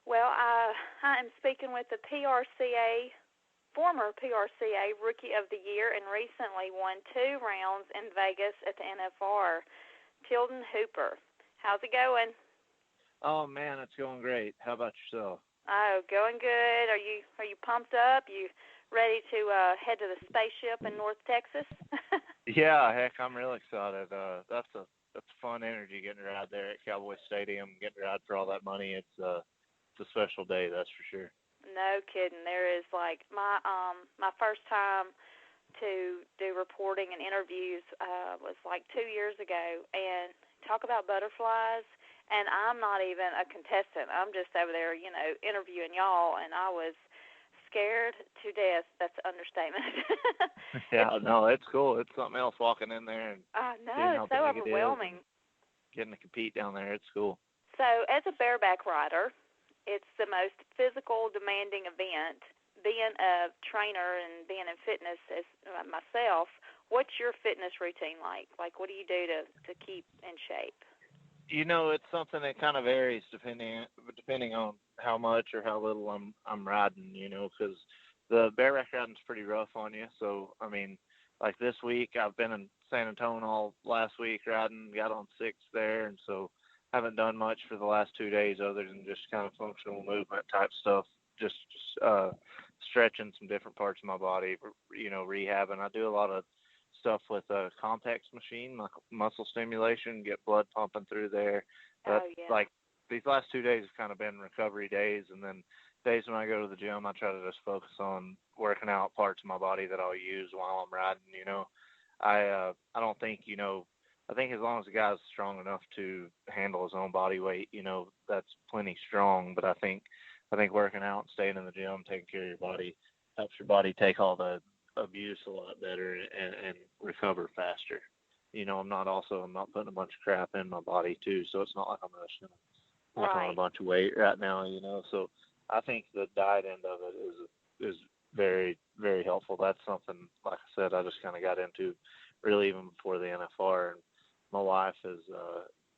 Well, I am speaking with the former PRCA Rookie of the Year, and recently won 2 rounds in Vegas at the NFR, Tilden Hooper. How's it going? Oh man, it's going great. How about yourself? Oh, going good. Are you pumped up? You ready to head to the spaceship in North Texas? Yeah, heck, I'm real excited. That's a fun energy getting to ride there at Cowboy Stadium, getting to ride for all that money. It's a special day, that's for sure. No kidding. There is like my first time to do reporting and interviews was like 2 years ago, and talk about butterflies. And I'm not even a contestant. I'm just over there, interviewing y'all, and I was scared to death. That's an understatement. Yeah, no, it's cool. It's something else walking in there and seeing how it's so big it is overwhelming. and getting to compete down there. It's cool. So as a bareback rider, it's the most physical, demanding event. Being a trainer and being in fitness as myself, what's your fitness routine like? Like, what do you do to keep in shape? It's something that kind of varies depending on how much or how little I'm riding. Because the bareback riding's pretty rough on you. So I mean, like this week I've been in San Antonio all last week riding, got on 6 there, and so haven't done much for the last 2 days other than just kind of functional movement type stuff, just stretching some different parts of my body, rehabbing. I do a lot of stuff with a complex machine, like muscle stimulation, get blood pumping through there. But like these last 2 days have kind of been recovery days, and then days when I go to the gym, I try to just focus on working out parts of my body that I'll use while I'm riding. I don't think I think as long as the guy's strong enough to handle his own body weight, that's plenty strong. But I think working out and staying in the gym, taking care of your body, helps your body take all the abuse a lot better and recover faster. I'm not putting a bunch of crap in my body too, so it's not like I'm rushing on a bunch of weight right now, So I think the diet end of it is very, very helpful. That's something, like I said, I just kind of got into really even before the NFR, and my wife is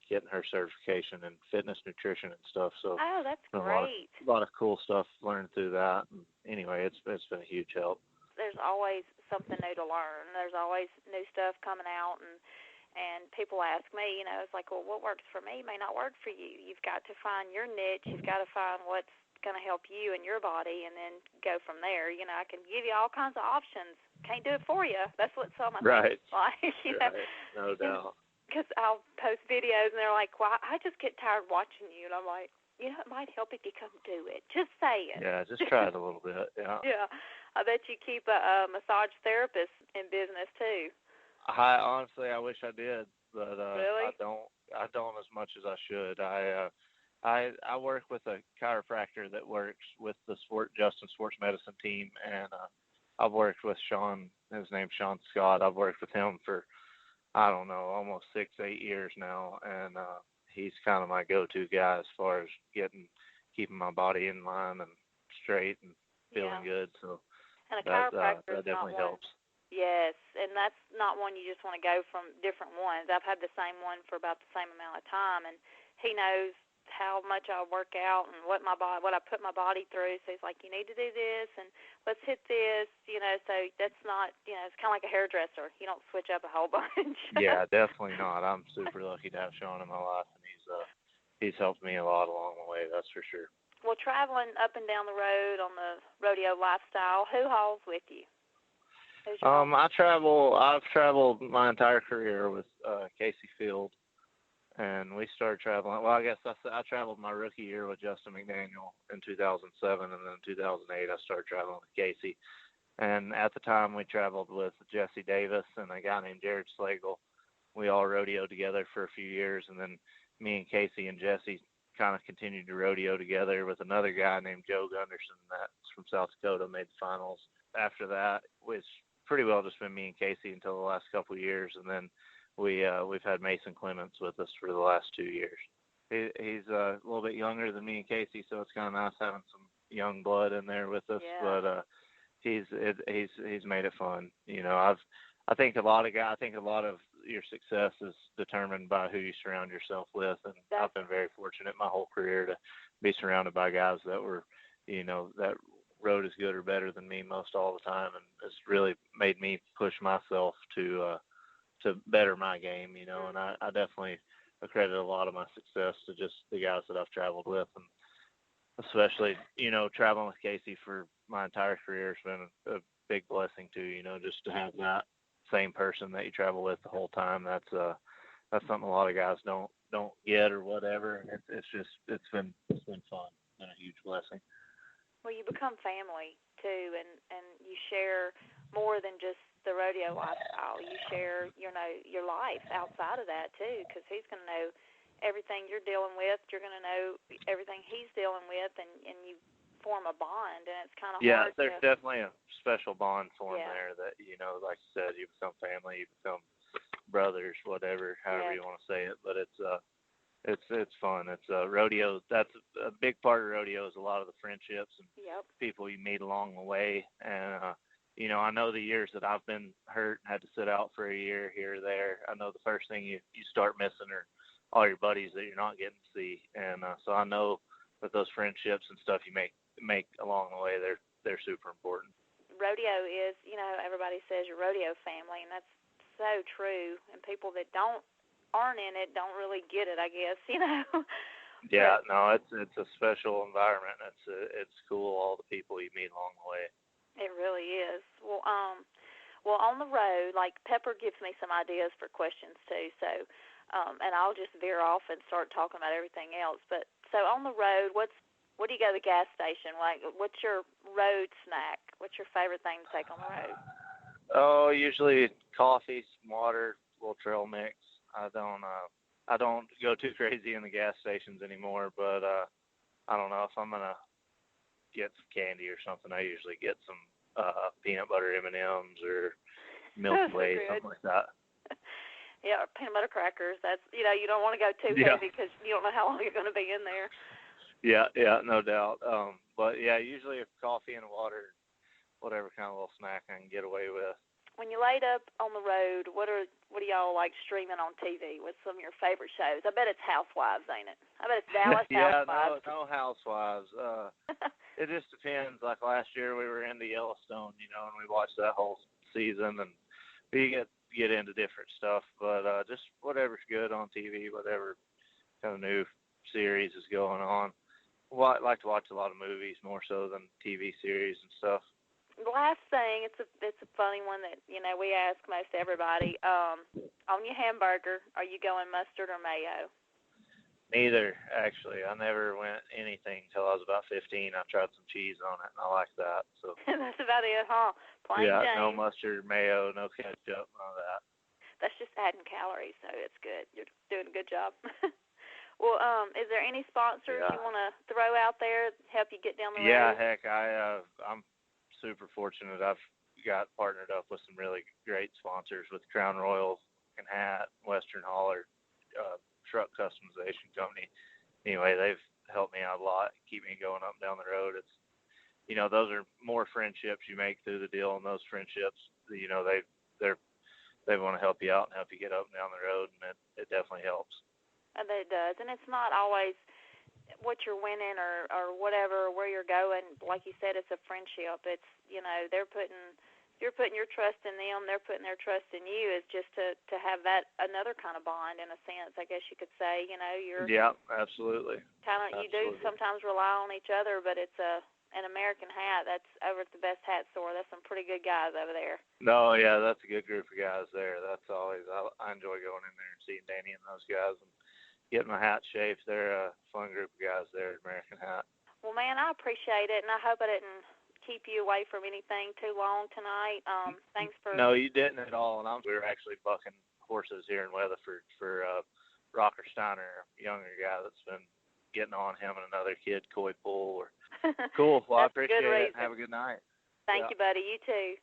getting her certification in fitness nutrition and stuff. So that's great. A lot of cool stuff learned through that. And anyway, it's been a huge help. There's always something new to learn. There's always new stuff coming out, and people ask me, it's like, well, what works for me may not work for you. You've got to find your niche. You've got to find what's going to help you and your body, and then go from there. I can give you all kinds of options. Can't do it for you. That's what some of my right. Like, right. No doubt. Because I'll post videos, and they're like, well, I just get tired watching you, and I'm like, it might help if you come do it. Just say it. Yeah, just try it a little bit. Yeah. Yeah. I bet you keep a massage therapist in business too. Honestly, I wish I did, but really? I don't as much as I should. I work with a chiropractor that works with the Justin Sports Medicine team, and I've worked with Sean. His name's Sean Scott. I've worked with him for I don't know, almost 6-8 years now, and he's kind of my go-to guy as far as keeping my body in line and straight and feeling good. So and a chiropractor that definitely helps. Yes, and that's not one you just want to go from different ones. I've had the same one for about the same amount of time, and he knows how much I work out and what I put my body through. So he's like, you need to do this, and let's hit this, So that's not, it's kind of like a hairdresser. You don't switch up a whole bunch. Yeah, definitely not. I'm super lucky to have Sean in my life, and he's helped me a lot along the way. That's for sure. Well, traveling up and down the road on the rodeo lifestyle, who hauls with you? I've traveled my entire career with Casey Field, and we started traveling. Well, I guess I traveled my rookie year with Justin McDaniel in 2007, and then in 2008 I started traveling with Casey. And at the time we traveled with Jesse Davis and a guy named Jared Slagle. We all rodeoed together for a few years, and then me and Casey and Jesse kind of continued to rodeo together with another guy named Joe Gunderson that's from South Dakota, made the finals. After that, it's pretty well just been me and Casey until the last couple of years, and then we've had Mason Clements with us for the last 2 years. He's a little bit younger than me and Casey, so it's kind of nice having some young blood in there with us. Yeah. But he's made it fun. I think a lot of your success is determined by who you surround yourself with, and I've been very fortunate my whole career to be surrounded by guys that were, that rode as good or better than me most all the time, and it's really made me push myself to better my game, and I definitely accredit a lot of my success to just the guys that I've traveled with, and especially, traveling with Casey for my entire career has been a big blessing too, just to have that same person that you travel with the whole time. That's something a lot of guys don't get or whatever. And it's been fun and a huge blessing. Well, you become family too, and you share more than just the rodeo lifestyle. You share, your life outside of that too, because he's going to know everything you're dealing with. You're going to know everything he's dealing with, and you form a bond, and it's kind of hard. Yeah, there's definitely a special bond formed there that, like you said, you become family, you become brothers, whatever, however you want to say it. But it's fun. It's rodeo. That's a big part of rodeo is a lot of the friendships and people you meet along the way. And I know the years that I've been hurt and had to sit out for a year here or there, I know the first thing you start missing are all your buddies that you're not getting to see. And so I know that those friendships and stuff you make along the way, they're super important. Rodeo is, everybody says your rodeo family, and that's so true. And people that aren't in it don't really get it, I guess, Yeah, no, it's a special environment. It's cool, all the people you meet along the way. It really is. Well, on the road, like Pepper gives me some ideas for questions too. So, and I'll just veer off and start talking about everything else. But so on the road, what do you go to the gas station? Like, what's your road snack? What's your favorite thing to take on the road? Oh, usually coffee, some water, a little trail mix. I don't go too crazy in the gas stations anymore, but I don't know if I'm gonna get some candy or something. I usually get some peanut butter M&Ms or Milky Way, something like that. Yeah, peanut butter crackers. That's you don't want to go too heavy because you don't know how long you're going to be in there. Yeah, no doubt. But yeah, usually coffee and water, whatever kind of little snack I can get away with. When you laid up on the road, what do y'all like streaming on TV? What's some of your favorite shows? I bet it's Housewives, ain't it? I bet it's Dallas Housewives. No Housewives. It just depends. Like last year, we were into Yellowstone, and we watched that whole season, and we get into different stuff. But just whatever's good on TV, whatever kind of new series is going on. Well, I like to watch a lot of movies more so than TV series and stuff. The last thing, it's a funny one that we ask most everybody. On your hamburger, are you going mustard or mayo? Neither, actually. I never went anything until I was about 15. I tried some cheese on it, and I like that. So that's about it, huh? Plain Jane. No mustard, mayo, no ketchup, none of that. That's just adding calories, so it's good. You're doing a good job. Well, is there any sponsors you want to throw out there to help you get down the road? Yeah, heck, I'm super fortunate. I've got partnered up with some really great sponsors with Crown Royal and Hat, Western Hauler, truck customization company. Anyway, they've helped me out a lot, keep me going up and down the road. It's, those are more friendships you make through the deal, and those friendships, they want to help you out and help you get up and down the road, and it definitely helps. And it does, and it's not always what you're winning or whatever, where you're going. Like you said, it's a friendship. It's, you're putting your trust in them, they're putting their trust in you. Is just to have that another kind of bond in a sense, I guess you could say. Yeah, absolutely. You do sometimes rely on each other, but it's an American Hat. That's over at the Best Hat Store. That's some pretty good guys over there. No, yeah, that's a good group of guys there. That's always I enjoy going in there and seeing Danny and those guys and getting my hat shaped. They're a fun group of guys there at American Hat. Well, man, I appreciate it, and I hope I didn't keep you away from anything too long tonight. Thanks for... No, you didn't at all, and we were actually bucking horses here in Weatherford for Rocker Steiner, a younger guy that's been getting on him and another kid, Coy Bull. Cool. Well, I appreciate it. Have a good night. Thank you, buddy. You too.